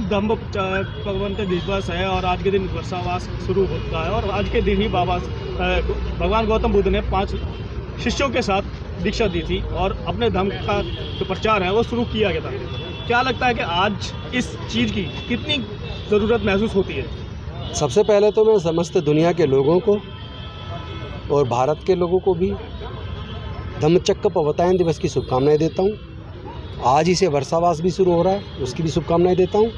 धम्म प्रवर्तन दिवस है और आज के दिन वर्षावास शुरू होता है और आज के दिन ही भगवान गौतम बुद्ध ने 5 शिष्यों के साथ दीक्षा दी थी और अपने धर्म का जो प्रचार है वो शुरू किया गया था। क्या लगता है कि आज इस चीज़ की कितनी ज़रूरत महसूस होती है? सबसे पहले तो मैं समस्त दुनिया के लोगों को और भारत के लोगों को भी धम्मचक्र प्रवर्तन दिवस की शुभकामनाएं देता हूं। आज ही से वर्षावास भी शुरू हो रहा है, उसकी भी शुभकामनाएं देता हूं।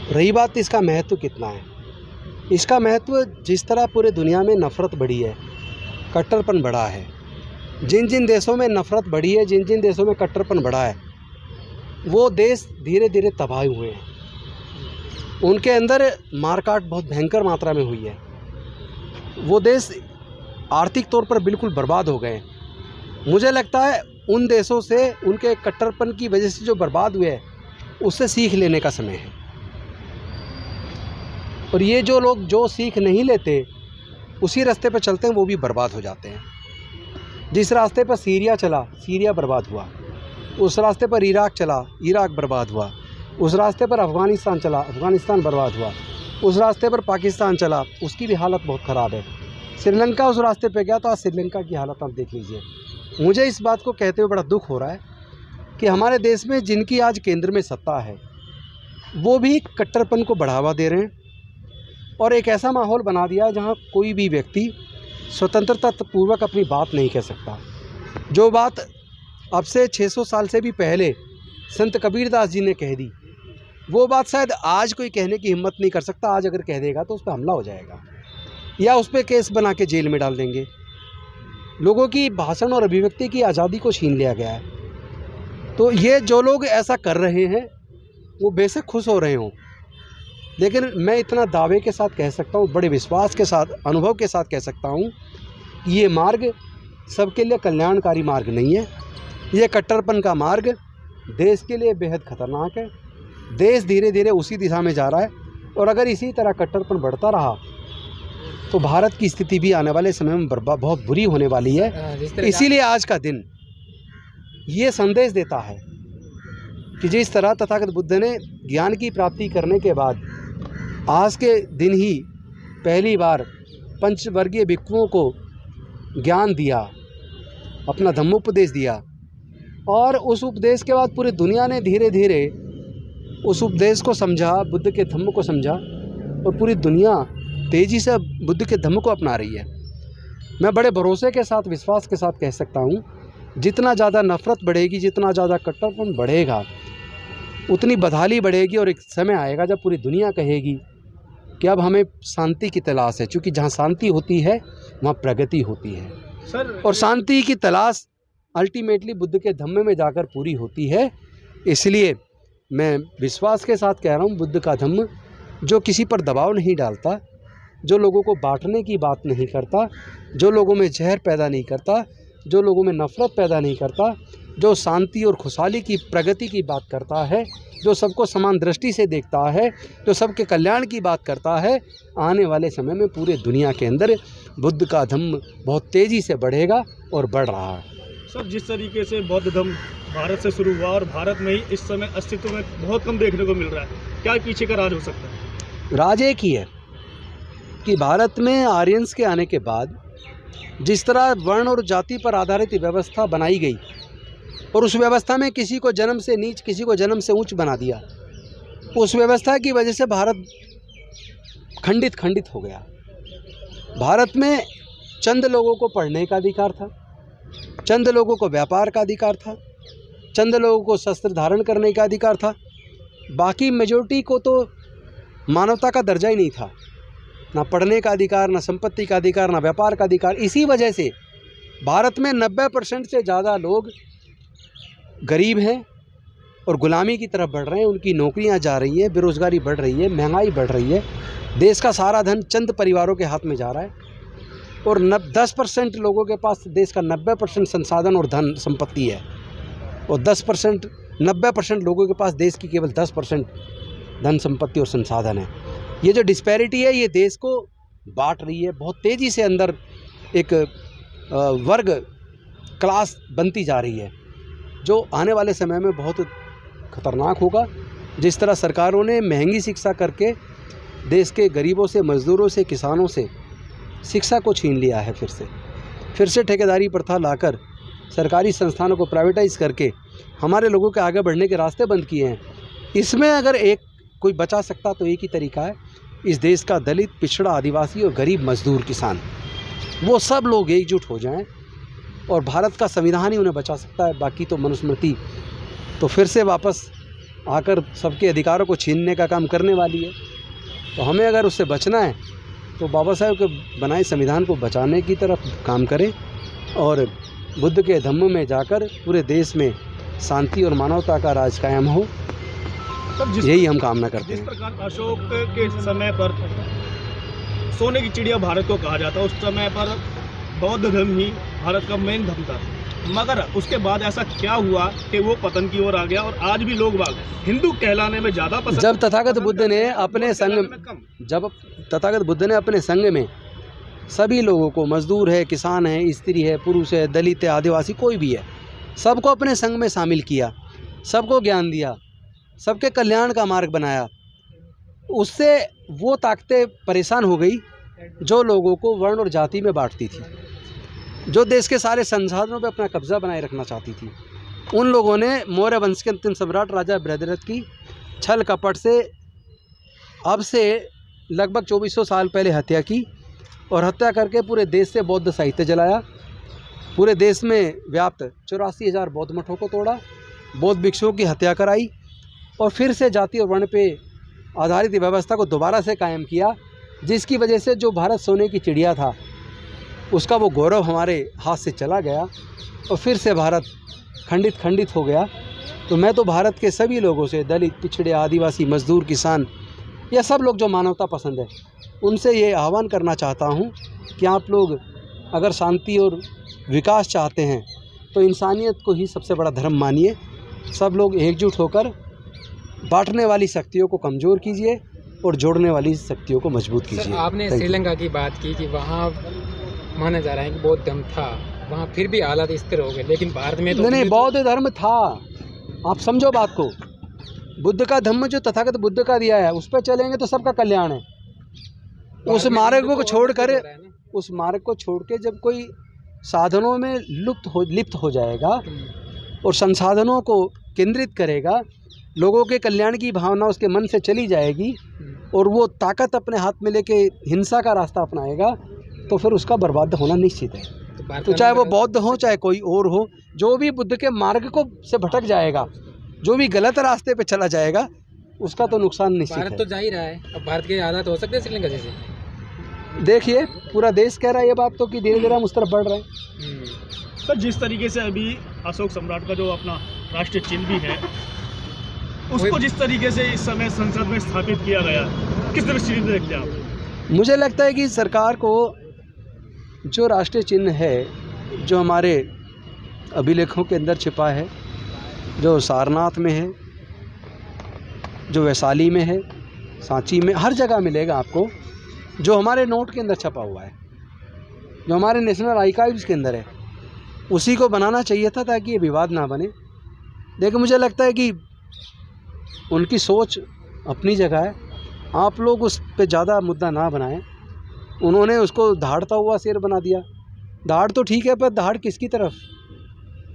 रही बात इसका महत्व कितना है, इसका महत्व जिस तरह पूरे दुनिया में नफ़रत बढ़ी है, कट्टरपन बढ़ा है, जिन जिन देशों में नफ़रत बढ़ी है, जिन जिन देशों में कट्टरपन बढ़ा है, वो देश धीरे धीरे तबाह हुए हैं। उनके अंदर मारकाट बहुत भयंकर मात्रा में हुई है। वो देश आर्थिक तौर पर बिल्कुल बर्बाद हो गए। मुझे लगता है उन देशों से उनके कट्टरपन की वजह से जो बर्बाद हुए हैं, उससे सीख लेने का समय है। और ये जो लोग जो सीख नहीं लेते, उसी रास्ते पर चलते हैं, वो भी बर्बाद हो जाते हैं। जिस रास्ते पर सीरिया चला, सीरिया बर्बाद हुआ। उस रास्ते पर इराक चला, इराक बर्बाद हुआ। उस रास्ते पर अफ़गानिस्तान चला, अफ़गानिस्तान बर्बाद हुआ। उस रास्ते पर पाकिस्तान चला, उसकी भी हालत बहुत ख़राब है। श्रीलंका उस रास्ते पे गया तो आज श्रीलंका की हालत आप देख लीजिए। मुझे इस बात को कहते हुए बड़ा दुख हो रहा है कि हमारे देश में जिनकी आज केंद्र में सत्ता है, वो भी कट्टरपन को बढ़ावा दे रहे हैं और एक ऐसा माहौल बना दिया जहाँ कोई भी व्यक्ति स्वतंत्रता पूर्वक अपनी बात नहीं कह सकता। जो बात अब से 600 साल से भी पहले संत कबीरदास जी ने कह दी, वो बात शायद आज कोई कहने की हिम्मत नहीं कर सकता। आज अगर कह देगा तो उस पर हमला हो जाएगा या उस पर केस बना के जेल में डाल देंगे। लोगों की भाषण और अभिव्यक्ति की आज़ादी को छीन लिया गया है। तो ये जो लोग ऐसा कर रहे हैं, वो बेशक खुश हो रहे हों, लेकिन मैं इतना दावे के साथ कह सकता हूँ, बड़े विश्वास के साथ, अनुभव के साथ कह सकता हूँ कि ये मार्ग सबके लिए कल्याणकारी मार्ग नहीं है। ये कट्टरपन का मार्ग देश के लिए बेहद ख़तरनाक है। देश धीरे धीरे उसी दिशा में जा रहा है और अगर इसी तरह कट्टरपन बढ़ता रहा तो भारत की स्थिति भी आने वाले समय में बहुत बुरी होने वाली है। इसीलिए आज का दिन ये संदेश देता है कि जिस तरह तथागत बुद्ध ने ज्ञान की प्राप्ति करने के बाद आज के दिन ही पहली बार पंचवर्गीय भिक्षुओं को ज्ञान दिया, अपना धम्मोपदेश दिया, और उस उपदेश के बाद पूरी दुनिया ने धीरे धीरे उस उपदेश को समझा, बुद्ध के धम्म को समझा और पूरी दुनिया तेज़ी से बुद्ध के धम्म को अपना रही है। मैं बड़े भरोसे के साथ, विश्वास के साथ कह सकता हूँ, जितना ज़्यादा नफ़रत बढ़ेगी, जितना ज़्यादा कट्टरपन बढ़ेगा, उतनी बदहाली बढ़ेगी और एक समय आएगा जब पूरी दुनिया कहेगी कि अब हमें शांति की तलाश है। क्योंकि जहाँ शांति होती है वहाँ प्रगति होती है सर, और शांति की तलाश अल्टीमेटली बुद्ध के धम्म में जाकर पूरी होती है। इसलिए मैं विश्वास के साथ कह रहा हूँ, बुद्ध का धम्म जो किसी पर दबाव नहीं डालता, जो लोगों को बांटने की बात नहीं करता, जो लोगों में जहर पैदा नहीं करता, जो लोगों में नफ़रत पैदा नहीं करता, जो शांति और खुशहाली की, प्रगति की बात करता है, जो सबको समान दृष्टि से देखता है, जो सबके कल्याण की बात करता है, आने वाले समय में पूरे दुनिया के अंदर बुद्ध का धम्म बहुत तेज़ी से बढ़ेगा और बढ़ रहा है। सर, जिस तरीके से बौद्ध धर्म भारत से शुरू हुआ और भारत में ही इस समय अस्तित्व में बहुत कम देखने को मिल रहा है, क्या पीछे का राज हो सकता है? राज एक ही है कि भारत में आर्यंस के आने के बाद जिस तरह वर्ण और जाति पर आधारित व्यवस्था बनाई गई और उस व्यवस्था में किसी को जन्म से नीच, किसी को जन्म से ऊंच बना दिया, उस व्यवस्था की वजह से भारत खंडित खंडित हो गया। भारत में चंद लोगों को पढ़ने का अधिकार था, चंद लोगों को व्यापार का अधिकार था, चंद लोगों को शस्त्र धारण करने का अधिकार था। बाकी मेजॉरिटी को तो मानवता का दर्जा ही नहीं था, ना पढ़ने का अधिकार, ना संपत्ति का अधिकार, ना व्यापार का अधिकार। इसी वजह से भारत में 90% से ज़्यादा लोग गरीब हैं और गुलामी की तरफ बढ़ रहे हैं। उनकी नौकरियां जा रही हैं, बेरोज़गारी बढ़ रही है, महंगाई बढ़ रही है, देश का सारा धन चंद परिवारों के हाथ में जा रहा है और 10% लोगों के पास देश का 90% संसाधन और धन संपत्ति है और 10% 90% लोगों के पास देश की केवल 10% धन संपत्ति और संसाधन है। ये जो डिस्पैरिटी है, ये देश को बांट रही है। बहुत तेज़ी से अंदर एक वर्ग क्लास बनती जा रही है, जो आने वाले समय में बहुत खतरनाक होगा जिस तरह सरकारों ने महंगी शिक्षा करके देश के गरीबों से, मज़दूरों से, किसानों से शिक्षा को छीन लिया है, फिर से ठेकेदारी प्रथा लाकर सरकारी संस्थानों को प्राइवेटाइज करके हमारे लोगों के आगे बढ़ने के रास्ते बंद किए हैं। इसमें अगर कोई बचा सकता तो एक ही तरीका है, इस देश का दलित, पिछड़ा, आदिवासी और गरीब मजदूर, किसान, वो सब लोग एकजुट हो जाएं और भारत का संविधान ही उन्हें बचा सकता है। बाकी तो मनुस्मृति तो फिर से वापस आकर सबके अधिकारों को छीनने का काम करने वाली है। तो हमें अगर उससे बचना है तो बाबा साहेब के बनाए संविधान को बचाने की तरफ काम करें और बुद्ध के धम्म में जाकर पूरे देश में शांति और मानवता का राज कायम हो, यही हम कामना करते हैं। जिस प्रकार अशोक के समय पर सोने की चिड़िया भारत को कहा जाता, उस समय पर बौद्ध धर्म ही भारत का मेन धर्म था, मगर उसके बाद ऐसा क्या हुआ कि वो पतन की ओर आ गया और आज भी लोग बाग हिंदू कहलाने में ज़्यादा पसंद। जब तथागत बुद्ध ने अपने संग में सभी लोगों को, मजदूर है, किसान है, स्त्री है, पुरुष है, दलित है, आदिवासी, कोई भी है, सबको अपने संग में शामिल किया, सबको ज्ञान दिया, सबके कल्याण का मार्ग बनाया, उससे वो ताकतें परेशान हो गई जो लोगों को वर्ण और जाति में बांटती थी, जो देश के सारे संसाधनों पर अपना कब्जा बनाए रखना चाहती थी। उन लोगों ने मौर्य वंश के अंतिम सम्राट राजा बृहद्रथ की छल कपट से अब से लगभग 2400 साल पहले हत्या की और हत्या करके पूरे देश से बौद्ध साहित्य जलाया, पूरे देश में व्याप्त 84,000 बौद्ध मठों को तोड़ा, बौद्ध भिक्षुओं की हत्या कराई और फिर से जाति और वर्ण पे आधारित व्यवस्था को दोबारा से कायम किया, जिसकी वजह से जो भारत सोने की चिड़िया था उसका वो गौरव हमारे हाथ से चला गया और फिर से भारत खंडित हो गया। तो मैं तो भारत के सभी लोगों से, दलित, पिछड़े, आदिवासी, मजदूर, किसान, या सब लोग जो मानवता पसंद है, उनसे ये आह्वान करना चाहता हूँ कि आप लोग अगर शांति और विकास चाहते हैं तो इंसानियत को ही सबसे बड़ा धर्म मानिए। सब लोग एकजुट होकर बांटने वाली शक्तियों को कमज़ोर कीजिए और जोड़ने वाली शक्तियों को मजबूत कीजिए। आपने श्रीलंका की बात की कि वहाँ माना जा रहा है कि बौद्ध धर्म था, वहाँ फिर भी हालात स्थिर हो गए, लेकिन भारत में तो नहीं, बौद्ध धर्म था, आप समझो बात को। बुद्ध का धम्म जो तथागत बुद्ध का दिया है उस पर चलेंगे तो सबका कल्याण है। उस मार्ग को छोड़ के जब कोई साधनों में लिप्त हो जाएगा और संसाधनों को केंद्रित करेगा, लोगों के कल्याण की भावना उसके मन से चली जाएगी और वो ताकत अपने हाथ में लेके हिंसा का रास्ता अपनाएगा, तो फिर उसका बर्बाद होना निश्चित है। तो चाहे वो बौद्ध हो चाहे कोई और हो, जो भी बुद्ध के मार्ग को से भटक जाएगा, जो भी गलत रास्ते पे चला जाएगा, उसका तो नुकसान निश्चित है। भारत तो जा ही रहा है, अब भारत के हालात हो सकते हैं श्रीलंका जैसे। देखिए, पूरा देश कह रहा है ये बात तो कि धीरे धीरे हम उस तरफ बढ़ रहे हैं। तो जिस तरीके से अभी अशोक सम्राट का जो अपना राष्ट्रीय चिन्ह भी है, उसको जिस तरीके से इस समय संसद में स्थापित किया गया, किस दृष्टि से देखते हैं आप? मुझे लगता है कि सरकार को जो राष्ट्रीय चिन्ह है, जो हमारे अभिलेखों के अंदर छिपा है, जो सारनाथ में है, जो वैशाली में है, सांची में, हर जगह मिलेगा आपको, जो हमारे नोट के अंदर छपा हुआ है, जो हमारे नेशनल आर्काइव्स के अंदर है, उसी को बनाना चाहिए था ताकि ये विवाद ना बने। लेकिन मुझे लगता है कि उनकी सोच अपनी जगह है, आप लोग उस पे ज़्यादा मुद्दा ना बनाएं। उन्होंने उसको दहाड़ता हुआ शेर बना दिया। दहाड़ तो ठीक है, पर दहाड़ किसकी तरफ?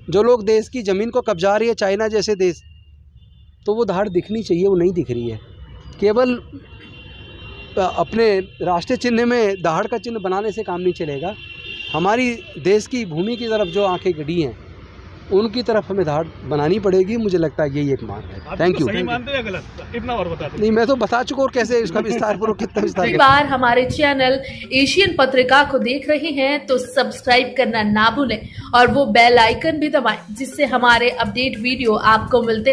जो लोग देश की ज़मीन को कब्जा रही है, चाइना जैसे देश, तो वो दहाड़ दिखनी चाहिए, वो नहीं दिख रही है। केवल अपने राष्ट्रीय चिन्ह में दहाड़ का चिन्ह बनाने से काम नहीं चलेगा। हमारी देश की भूमि की तरफ जो आंखें गड़ी हैं, उनकी तरफ हमें दहाड़ बनानी पड़ेगी। मुझे लगता है यही एक मार्ग है। Thank you. सही मानते हैं गलत? इतना और बता दें। नहीं, मैं तो बता चुका और कैसे इसका विस्तार पूर्वक कितना विस्तार। एक बार हमारे चैनल एशियन पत्रिका को देख रहे हैं तो सब्सक्राइब करना ना भूलें और वो बेल आइकन भी दबाएं, जिससे हमारे अपडेट वीडियो आपको मिलते